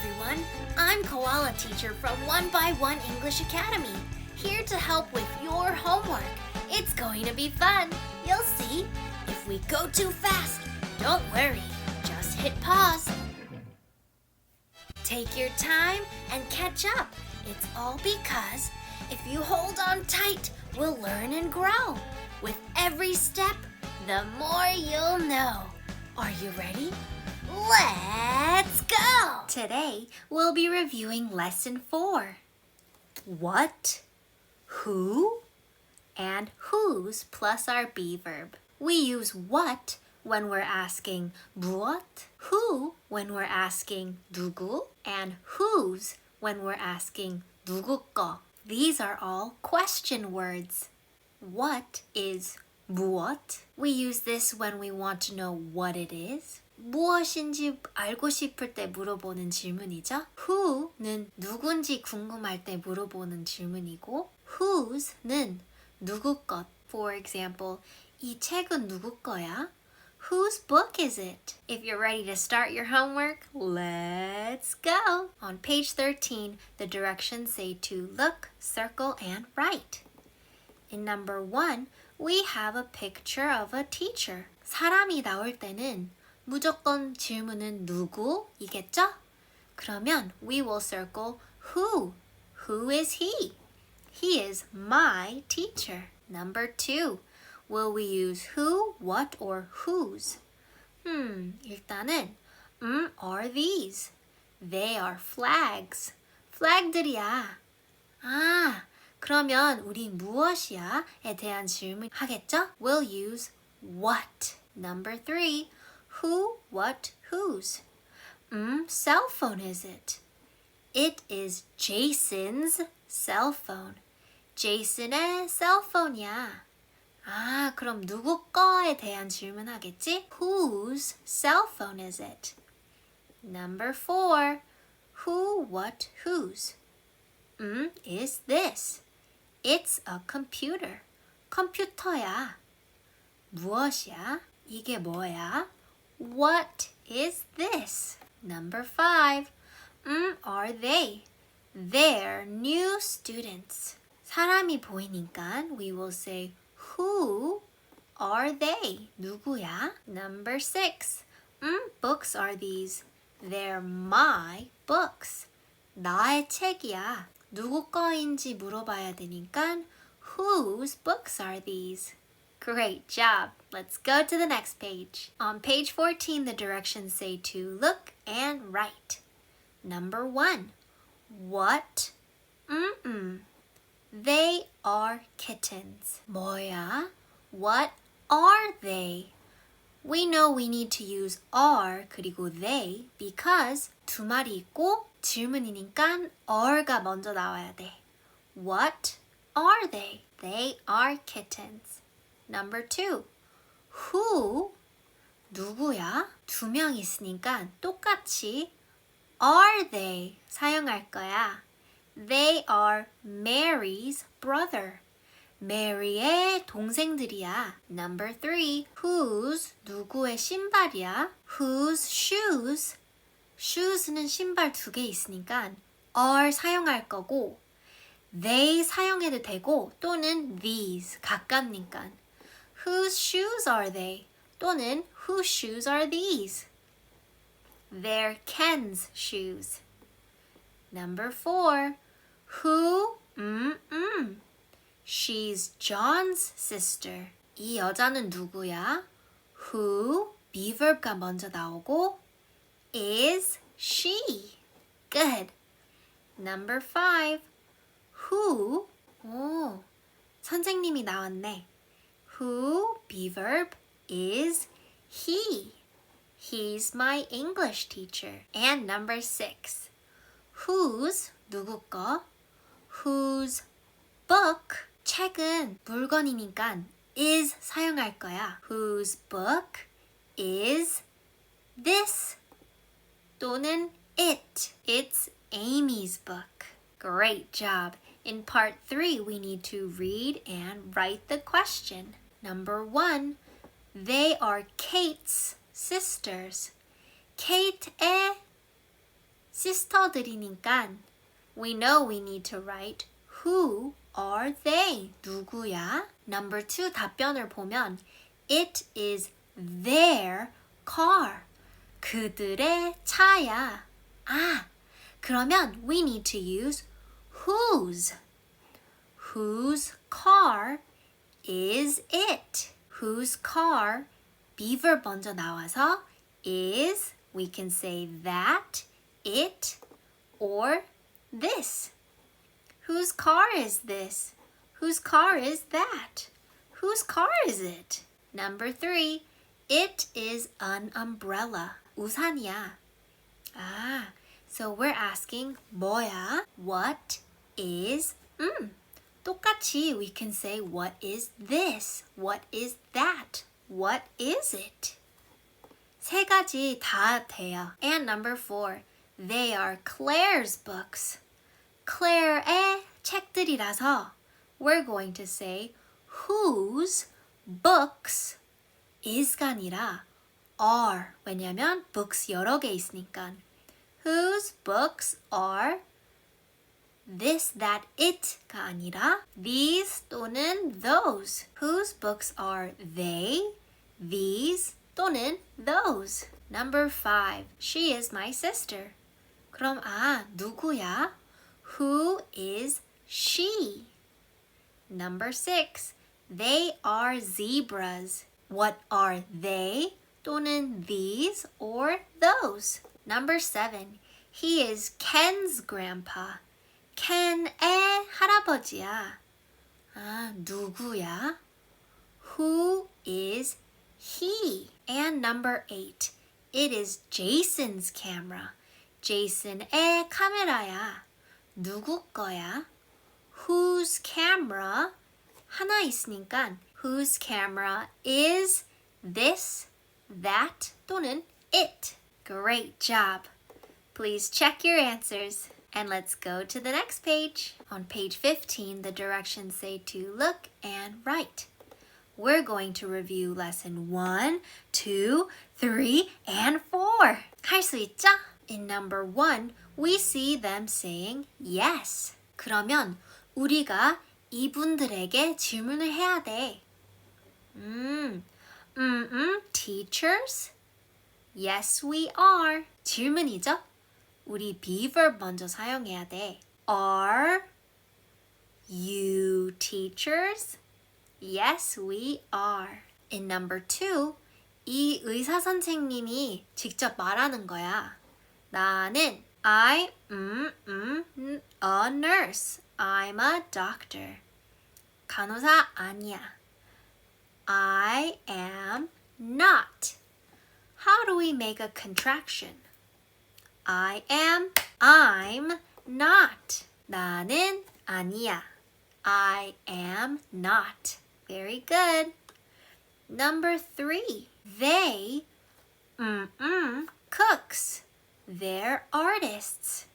everyone. I'm Koala Teacher from One English Academy, here to help with your homework. It's going to be fun. You'll see. If we go too fast, don't worry. Just hit pause. Take your time and catch up. It's all because if you hold on tight, we'll learn and grow. With every step, the more you'll know. Are you ready? Let's go! Today, we'll be reviewing Lesson 4. What, who, and whose plus our be verb. We use what when we're asking 무엇, who when we're asking 누구, and whose when we're asking 누구 거. These are all question words. What is 무엇? We use this when we want to know what it is. 무엇인지 알고 싶을 때 물어보는 질문이죠. Who는 누군지 궁금할 때 물어보는 질문이고 whose는 누구 것. For example, 이 책은 누구 거야? Whose book is it? If you're ready to start your homework, let's go! On page 13, the directions say to look, circle, and write. In number 1, we have a picture of a teacher. 사람이 나올 때는 무조건 질문은 누구이겠죠? 그러면 we will circle who. Who is he? He is my teacher. Number 2. Will we use who, what, or whose? 일단은 are these? They are flags. flag들이야. 그러면 우리 무엇이야?에 대한 질문 하겠죠? We'll use what. Number 3. Who, what, whose? Cell phone is it? It is Jason's cell phone. Jason의 cellphone이야. 그럼 누구 거에 대한 질문 하겠지? Whose cell phone is it? Number 4. Who, what, whose? Is this? It's a computer. 컴퓨터야. 무엇이야? 이게 뭐야? What is this? Number 5. Are they? They're new students. 사람이 보이니까 we will say who are they? 누구야? Number 6. Books are these? They're my books. 나의 책이야. 누구 거인지 물어봐야 되니까 whose books are these? Great job. Let's go to the next page. On page 14, the directions say to look and write. Number 1. What? They are kittens. 뭐야? What are they? We know we need to use are 그리고 they because 두 마리 있고 질문이니까 are가 먼저 나와야 돼. What are they? They are kittens. Number 2. Who? 누구야? 두 명 있으니까 똑같이 are they 사용할 거야. They are Mary's brother. Mary의 동생들이야. Number 3. Whose? 누구의 신발이야? Whose shoes? shoes는 신발 두 개 있으니까 are 사용할 거고 they 사용해도 되고 또는 these 가깝니까 Whose shoes are they? 또는 whose shoes are these? They're Ken's shoes. Number 4. Who? She's John's sister. 이 여자는 누구야? Who? be verb가 먼저 나오고 is she. Good. Number 5. Who? 선생님이 나왔네. Who, be verb, is he. He's my English teacher. And number 6. Whose, 누구 거? Whose book, 책은 물건이니까 is 사용할 거야. Whose book is this? 또는 it. It's Amy's book. Great job. In part 3, we need to read and write the question. Number 1, they are Kate's sisters. Kate의 sister들이니까 we know we need to write who are they? 누구야? Number 2 답변을 보면 it is their car. 그들의 차야. 아, 그러면 we need to use whose. Whose car is it? Whose car? Beaver 먼저 나와서 is, we can say that, it, or this. Whose car is this? Whose car is that? Whose car is it? Number 3, it is an umbrella. 우산이야. Ah, so we're asking 뭐야? What is? 똑같이 we can say what is this? What is that? What is it? 세 가지 다 돼요. And number 4, they are Claire's books. Claire의 책들이라서 we're going to say whose books is가 아니라 are. 왜냐면 books 여러 개 있으니까. Whose books are this, that, it가 아니라 these 또는 those. Whose books are they, these 또는 those. Number 5, she is my sister. 그럼 누구야? Who is she? Number 6, they are zebras. What are they? 또는 these or those. Number 7, he is Ken's grandpa. Ken의 할아버지야. 누구야? Who is he? And number 8, it is Jason's camera. Jason의 카메라야. 누구 거야? Whose camera? 하나 있으니까 whose camera is this, that 또는 it. Great job. Please check your answers. And let's go to the next page. On page 15, the directions say to look and write. We're going to review lesson 1, 2, 3, and 4. 할 수 있죠? In number 1, we see them saying yes. 그러면 우리가 이분들에게 질문을 해야 돼. Teachers? Yes, we are. 질문이죠? 우리 beverb 먼저 사용해야 돼. Are you teachers? Yes, we are. In number 2, 이 의사 선생님이 직접 말하는 거야. 나는 I'm a nurse. I'm a doctor. 간호사 아니야. I am not. How do we make a contraction? I am, I'm not. 나는 아니야. I am not. Very good. Number 3, they, cooks. They're artists.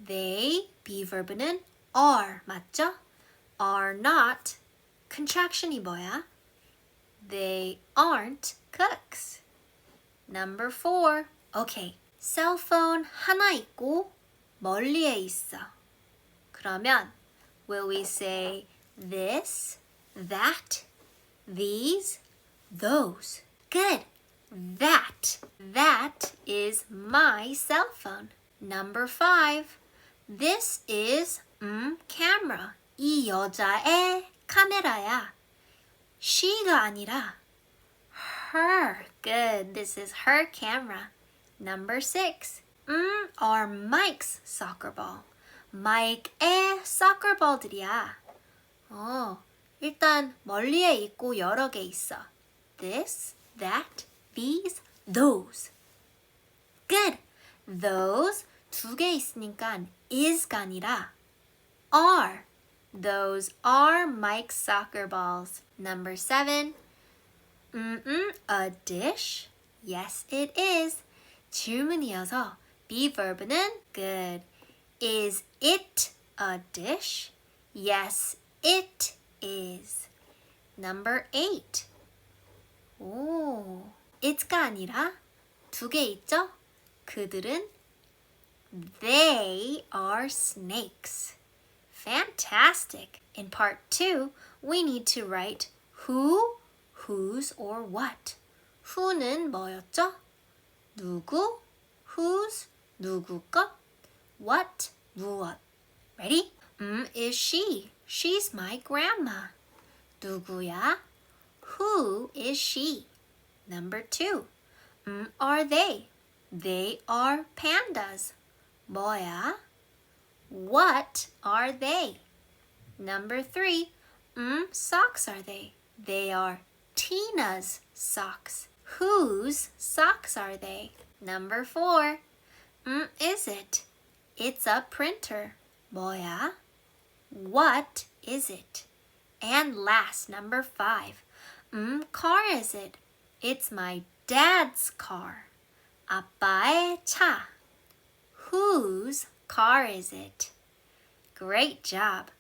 They, Bverb는 are, 맞죠? Are not. Contraction이 뭐야? They aren't cooks. Number 4, okay. 셀폰 하나 있고 멀리에 있어. 그러면 will we say this, that, these, those? Good. That is my cell phone. Number 5, this is camera. 이 여자의 카메라야. she가 아니라 her. Good. This is her camera. Number 6, are Mike's soccer ball. Mike의 soccer ball들이야. 일단 멀리에 있고 여러 개 있어. This, that, these, those. Good. Those 두 개 있으니까 is가 아니라 are. Those are Mike's soccer balls. Number 7, a dish. Yes, it is. 질문이어서 Bverb는 good. Is it a dish? Yes, it is. Number 8. it's가 아니라 두 개 있죠? 그들은 are snakes. Fantastic! In part 2, we need to write who, whose, or what. who는 뭐였죠? 누구, whose, 누구 것, what, 무엇. Ready? is she. She's my grandma. 누구야? Who is she? Number 2. Are they? They are pandas. 뭐야? What are they? Number 3. Socks are they? They are Tina's socks. Whose socks are they? Number 4. Is it? It's a printer. 뭐야? What is it? And last, number 5. Car is it? It's my dad's car. 아빠의 차. Whose car is it? Great job.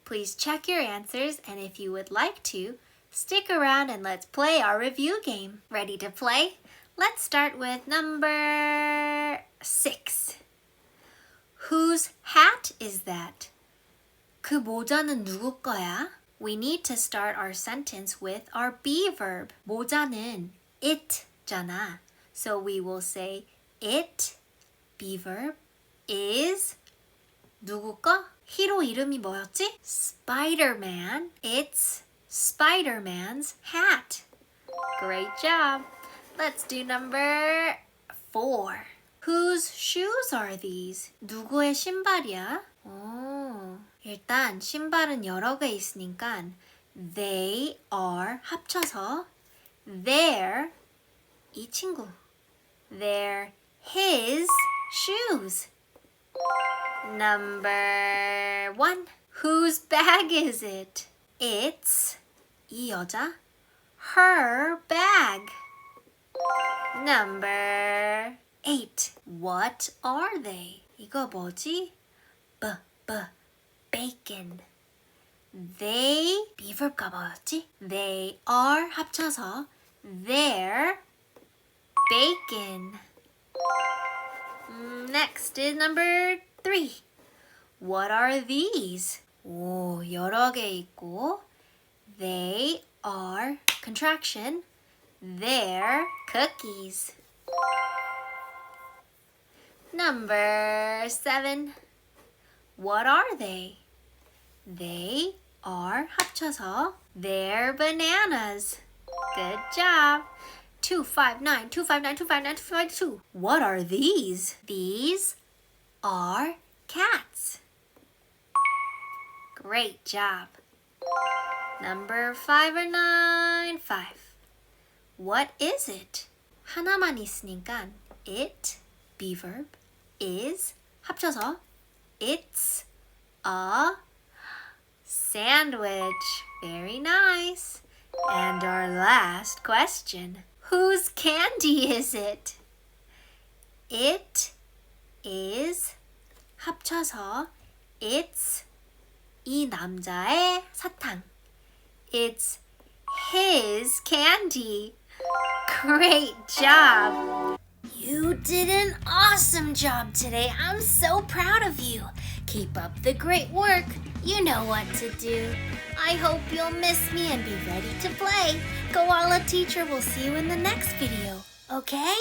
Please check your answers, and if you would like to, stick around and let's play our review game. Ready to play? Let's start with number 6. Whose hat is that? 그 모자는 누구 거야? We need to start our sentence with our be verb. 모자는 it잖아. So we will say it, be verb, is 누구 거? 히로 이름이 뭐였지? Spider-Man. It's Spider-Man's hat. Great job. Let's do number 4. Whose shoes are these? 누구의 신발이야? 일단 신발은 여러 개 있으니까 they are 합쳐서 they're 이 친구. They're his shoes. Number 1. Whose bag is it? It's 이 여자 her bag. Number 8. What are they? 이거 뭐지? bacon. They 비ver브가 뭐였지? They are 합쳐서 they're bacon. Next is number 3. What are these? 오, 여러 개 있고 they are contraction. They're cookies. Number 7. What are they? They are 합쳐서 they're bananas. Good job. 259, 259, 259, 252. What are these? These are cats. Great job. Number 5 or 9, 5. What is it? 하나만 있으니까 it, be verb, is 합쳐서 it's a sandwich. Very nice. And our last question. Whose candy is it? It is 합쳐서 it's 이 남자의 사탕. It's his candy. Great job. You did an awesome job today. I'm so proud of you. Keep up the great work. You know what to do. I hope you'll miss me and be ready to play. Koala Teacher will see you in the next video. Okay?